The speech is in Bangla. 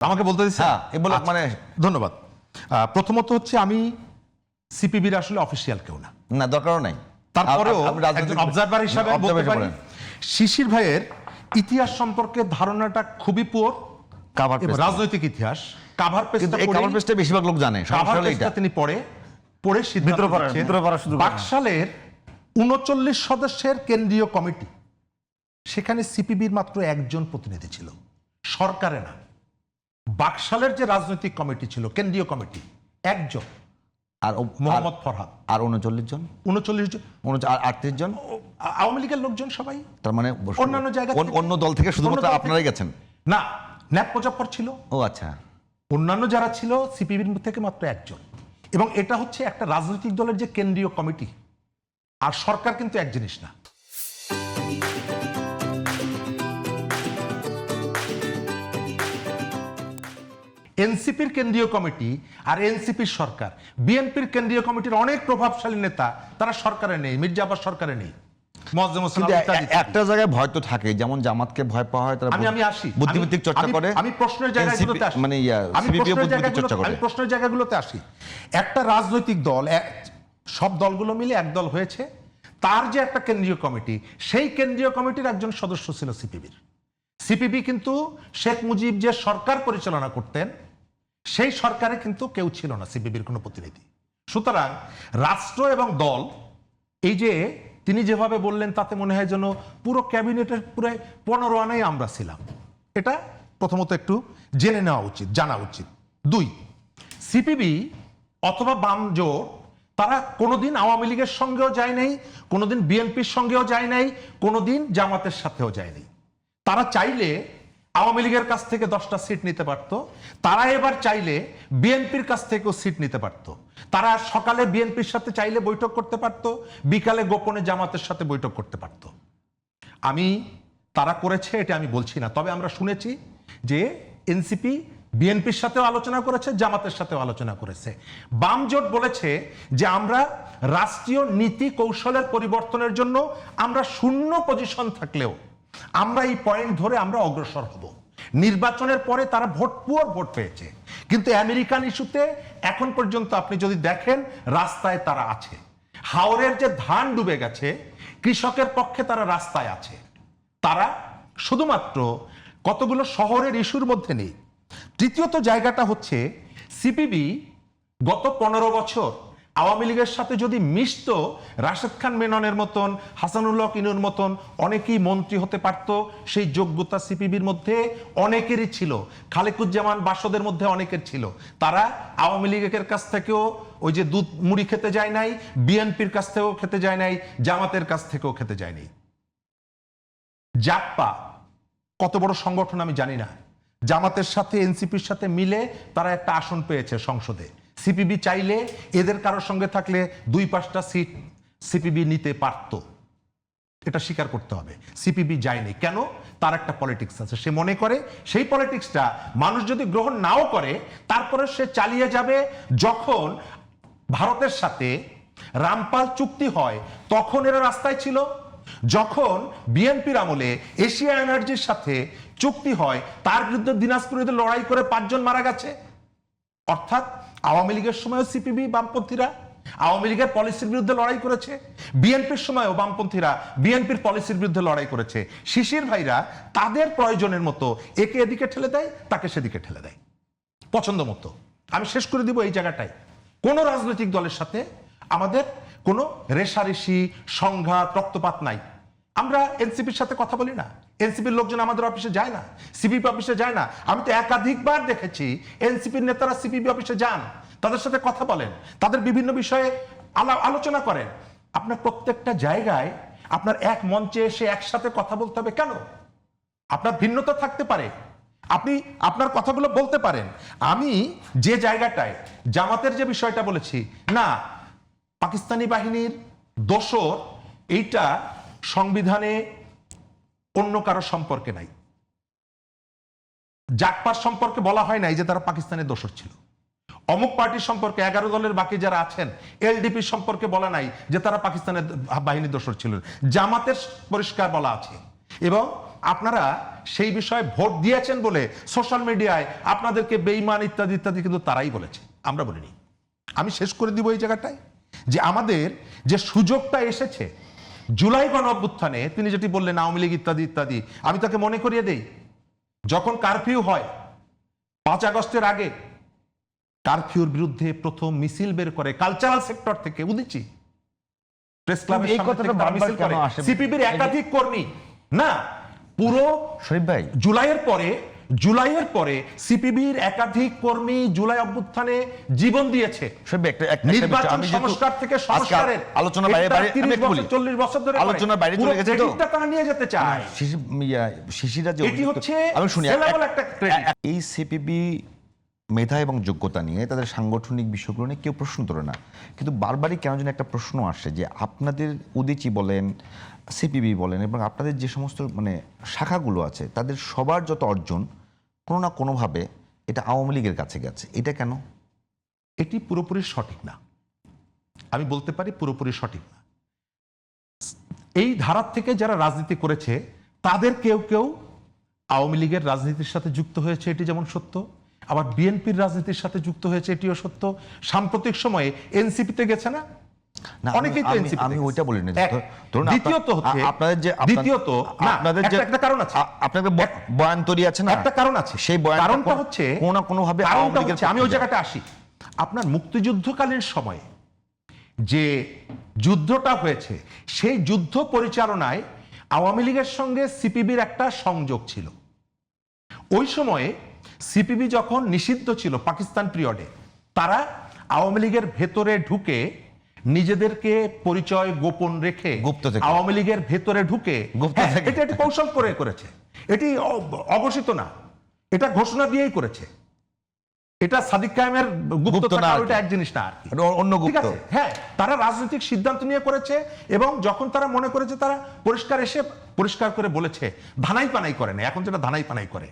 আমাকে বলতে দিচ্ছেন? মানে ধন্যবাদ। প্রথমত হচ্ছে আমি সিপিবির আসলে অফিসিয়াল কেউ না, না দরকারও নাই। তারপরেও একজন অবজারভার হিসাবে বলতে পারি শিশির ভাইয়ের ইতিহাস সম্পর্কে ধারণাটা খুবই পুয়ার। রাজনৈতিক ইতিহাস কাভার পেজটা বেশিরভাগ লোক জানে, তিনি পড়ে সিদ্ধান্ত নিচ্ছেন। বাকশালের ৩৯ সদস্যের কেন্দ্রীয় কমিটি, সেখানে সিপিবির মাত্র একজন প্রতিনিধি ছিল, সরকারে না। বাকশালের যে রাজনৈতিক কমিটি ছিল, কেন্দ্রীয় কমিটি, একজন, আর মোহাম্মদ ফরহাদ। আর 39 জন, 38 জন আওয়ামী লীগের লোকজন সবাই। তার মানে অন্যান্য জায়গা অন্য দল থেকে শুধুমাত্র আপনারাই গেছেন? না, ন্যাপ মুজাফফর ছিল। ও আচ্ছা। অন্যান্য যারা ছিল সিপিবির থেকে মাত্র একজন। এবং এটা হচ্ছে একটা রাজনৈতিক দলের যে কেন্দ্রীয় কমিটি, আর সরকার কিন্তু এক জিনিস না। এনসিপির কেন্দ্রীয় কমিটি আর এনসিপির সরকার, বিএনপির কেন্দ্রীয় কমিটির অনেক প্রভাবশালী নেতা তারা সরকারে নেই, মির্জা আব্বাস সরকারে নেই। একটা জায়গায় ভয় তো থাকে, যেমন জামাতকে ভয় পাওয়া হয়, তারা আমি আসি বুদ্ধিবৃত্তিক চর্চা করে। আমি প্রশ্নের জায়গাগুলোতে আসি, মানে আমি প্রশ্নের জায়গাগুলোতে আসি। একটা রাজনৈতিক দল, সব দলগুলো মিলে এক দল হয়েছে, তার যে একটা কেন্দ্রীয় কমিটি, সেই কেন্দ্রীয় কমিটির একজন সদস্য ছিল সিপিবির। সিপিবি কিন্তু শেখ মুজিব যে সরকার পরিচালনা করতেন, সেই সরকারে কিন্তু কেউ ছিল না সিপিবির কোনো প্রতিনিধি। সুতরাং রাষ্ট্র এবং দল, এই যে তিনি যেভাবে বললেন, তাতে মনে হয় যেন পুরো ক্যাবিনেটের পুরো 15 আনাই আমরা ছিলাম। এটা প্রথমত একটু জেনে নেওয়া উচিত, জানা উচিত। 2, সিপিবি অথবা বাম জোট তারা কোনোদিন আওয়ামী লীগের সঙ্গেও যায় নাই, কোনোদিন বিএনপির সঙ্গেও যায় নাই, কোনোদিন জামাতের সাথেও যায় নাই। তারা চাইলে আওয়ামী লীগের কাছ থেকে 10টা সিট নিতে পারত, তারা এবার চাইলে বিএনপির কাছ থেকেও সিট নিতে পারত। তারা সকালে বিএনপির সাথে চাইলে বৈঠক করতে পারত, বিকালে গোপনে জামাতের সাথে বৈঠক করতে পারত। আমি তারা করেছে এটা আমি বলছি না, তবে আমরা শুনেছি যে এনসিপি বিএনপির সাথেও আলোচনা করেছে, জামাতের সাথেও আলোচনা করেছে। বাম জোট বলেছে যে আমরা রাষ্ট্রীয় নীতি কৌশলের পরিবর্তনের জন্য আমরা শূন্য পজিশন থাকলেও আমরা এই পয়েন্ট ধরে আমরা অগ্রসর হব। নির্বাচনের পরে তারা পুয়ার ভোট পেয়েছে, কিন্তু আমেরিকান ইস্যুতে এখন পর্যন্ত আপনি যদি দেখেন রাস্তায় তারা আছে। হাওরের যে ধান ডুবে গেছে, কৃষকের পক্ষে তারা রাস্তায় আছে। তারা শুধুমাত্র কতগুলো শহরের ইস্যুর মধ্যে নেই। তৃতীয়ত জায়গাটা হচ্ছে সিপিবি গত 15 বছর আওয়ামী লীগের সাথে যদি মিশত, রাশেদ খান মেননের মতন, হাসানুল্লাহ কিনুর মতন অনেকেই মন্ত্রী হতে পারত। সেই যোগ্যতা সিপিবির মধ্যে অনেকেরই ছিল, খালেকুজ্জামান বাসদের মধ্যে অনেকের ছিল। তারা আওয়ামী লীগের কাছ থেকেও ওই যে দুধ মুড়ি খেতে যায় নাই, বিএনপির কাছ থেকেও খেতে যায় নাই, জামাতের কাছ থেকেও খেতে যায় নাই। জাকপা কত বড় সংগঠন আমি জানি না, জামাতের সাথে এনসিপির সাথে মিলে তারা একটা আসন পেয়েছে সংসদে। সিপিবি চাইলে এদের কারোর সঙ্গে থাকলে 2-5টা সিট সিপিবি নিতে পারত, এটা স্বীকার করতে হবে। সিপিবি যায়নি কেন? তার একটা পলিটিক্স আছে, সে মনে করে সেই পলিটিক্সটা মানুষ যদি গ্রহণ নাও করে, তারপরে সে চালিয়ে যাবে। যখন ভারতের সাথে রামপাল চুক্তি হয় তখন এরা রাস্তায় ছিল, যখন বিএনপির আমলে এশিয়া এনার্জির সাথে চুক্তি হয় তার বিরুদ্ধে দিনাজপুরে লড়াই করে 5 জন মারা গেছে। অর্থাৎ আওয়ামী লীগের সময়ও সিপিবি বামপন্থীরা আওয়ামী লীগের পলিসির বিরুদ্ধে লড়াই করেছে, বিএনপির সময়ও বামপন্থীরা বিএনপির পলিসির বিরুদ্ধে লড়াই করেছে। শিশির ভাইরা তাদের প্রয়োজনের মতো একে এদিকে ঠেলে দেয়, তাকে সেদিকে ঠেলে দেয় পছন্দ মতো। আমি শেষ করে দিব এই জায়গাটায়, কোন রাজনৈতিক দলের সাথে আমাদের কোনো রেষারেষি, সংঘাত, রক্তপাত নাই। আমরা এনসিপির সাথে কথা বলি না, এনসিপির লোকজন আমাদের অফিসে যায় না, সিপিবি অফিসে যায় না। আমি তো একাধিকবার দেখেছি এনসিপির নেতারা সিপিবি অফিসে যান, তাদের সাথে কথা বলেন, তাদের বিভিন্ন বিষয়ে আলোচনা করেন। আপনার প্রত্যেকটা জায়গায় আপনার এক মঞ্চে এসে একসাথে কথা বলতে হবে কেন? আপনার ভিন্নতা থাকতে পারে, আপনি আপনার কথাগুলো বলতে পারেন। আমি যে জায়গাটায় জামাতের যে বিষয়টা বলেছি, না পাকিস্তানি বাহিনীর দোসর, এইটা সংবিধানে অন্য কারো সম্পর্কে নাই। জাকপার সম্পর্কে বলা হয় নাই যে তারা পাকিস্তানের দোসর ছিল। অমুক পার্টির সম্পর্কে 11 দলের বাকি যারা আছেন এলডিপি সম্পর্কে বলা নাই যে তারা পাকিস্তানের বাহিনীর দোসর ছিল। জামাতের পরিষ্কার বলা আছে। এবং আপনারা সেই বিষয়ে ভোট দিয়েছেন বলে সোশ্যাল মিডিয়ায় আপনাদেরকে বেঈমান ইত্যাদি ইত্যাদি কিন্তু তারাই বলেছে, আমরা বলিনি। আমি শেষ করে দিব এই জায়গাটায় যে আমাদের যে সুযোগটা এসেছে জুলাই গণ অভ্যুত্থানে, তিনি যেটি বললেন আওয়ামী লীগ ইত্যাদি ইত্যাদি, আমি তাকে মনে করিয়ে দেই, যখন কারফিউ হয় 5 আগস্টের আগে, কারফিউর বিরুদ্ধে প্রথম মিছিল বের করে কালচারাল সেক্টর থেকে উদিচি প্রেস ক্লাবের এই কথাটা বারবার কেন আসে? সিপিবির একাধিক কর্মী না, পুরো শরীফ ভাই, জুলাইয়ের পরে সিপিবির একাধিক কর্মী জুলাই অভ্যুত্থানে জীবন দিয়েছে। শরীফ ভাই, নির্বাচন সংস্কার থেকে সংস্কারের আলোচনা বাইরে 30 বছর 40 বছর ধরে আলোচনার বাইরে চলে গেছে তো, এটা তারা নিয়ে যেতে চায়। শিশিরা যে এটি হচ্ছে আমি শুনি level একটা credit। এই সিপিবি মেধা এবং যোগ্যতা নিয়ে, তাদের সাংগঠনিক বিষয়গুলো নিয়ে কেউ প্রশ্ন তোলে না, কিন্তু বারবারই কেন যেন একটা প্রশ্ন আসে যে আপনাদের উদিচি বলেন, সিপিবি বলেন, এবং আপনাদের যে সমস্ত মানে শাখাগুলো আছে, তাদের সবার যত অর্জন কোনো না কোনোভাবে এটা আওয়ামী লীগের কাছে গেছে। এটা কেন? এটি পুরোপুরি সঠিক না, আমি বলতে পারি পুরোপুরি সঠিক না। এই ধারার থেকে যারা রাজনীতি করেছে তাদের কেউ কেউ আওয়ামী লীগের রাজনীতির সাথে যুক্ত হয়েছে, এটি যেমন সত্য, আবার বিএনপির রাজনীতির সাথে যুক্ত হয়েছে, এটিও সত্য। সাম্প্রতিক সময়ে এনসিপিতে গেছে না, অনেকেই তো এনসিপি। আমি ওইটা বলি না। দ্বিতীয়ত হচ্ছে আপনাদের যে আপনাদের যে একটা কারণ আছে, আপনাদের বয়ান তৈরি আছে না, একটা কারণ আছে, সেই কারণটা হচ্ছে কোনো না কোনো ভাবে আওয়ামী লীগের। আমি ওই জায়গাটা আসি। আপনার মুক্তিযুদ্ধকালীন সময়ে যে যুদ্ধটা হয়েছে, সেই যুদ্ধ পরিচালনায় আওয়ামী লীগের সঙ্গে সিপিবির একটা সংযোগ ছিল। ওই সময়ে সিপিবি যখন নিষিদ্ধ ছিল পাকিস্তান পিরিয়ডে, তারা আওয়ামী লীগের ভেতরে ঢুকে নিজেদেরকে পরিচয় গোপন রেখে আওয়ামী লীগের ভেতরে ঢুকে এটা একটি কৌশল করে করেছে। এটি অঘোষিত না, এটা ঘোষণা দিয়েই করেছে। এটা সাদিক কায়েমের গুপ্ত থাকা ওইটা এক জিনিস না, আর কি অন্য গুপ্ত। হ্যাঁ, তারা রাজনৈতিক সিদ্ধান্ত নিয়ে করেছে, এবং যখন তারা মনে করেছে তারা পরিষ্কার করে বলেছে, ধানাই পানাই করে না, এখন যেটা ধানাই পানাই করে।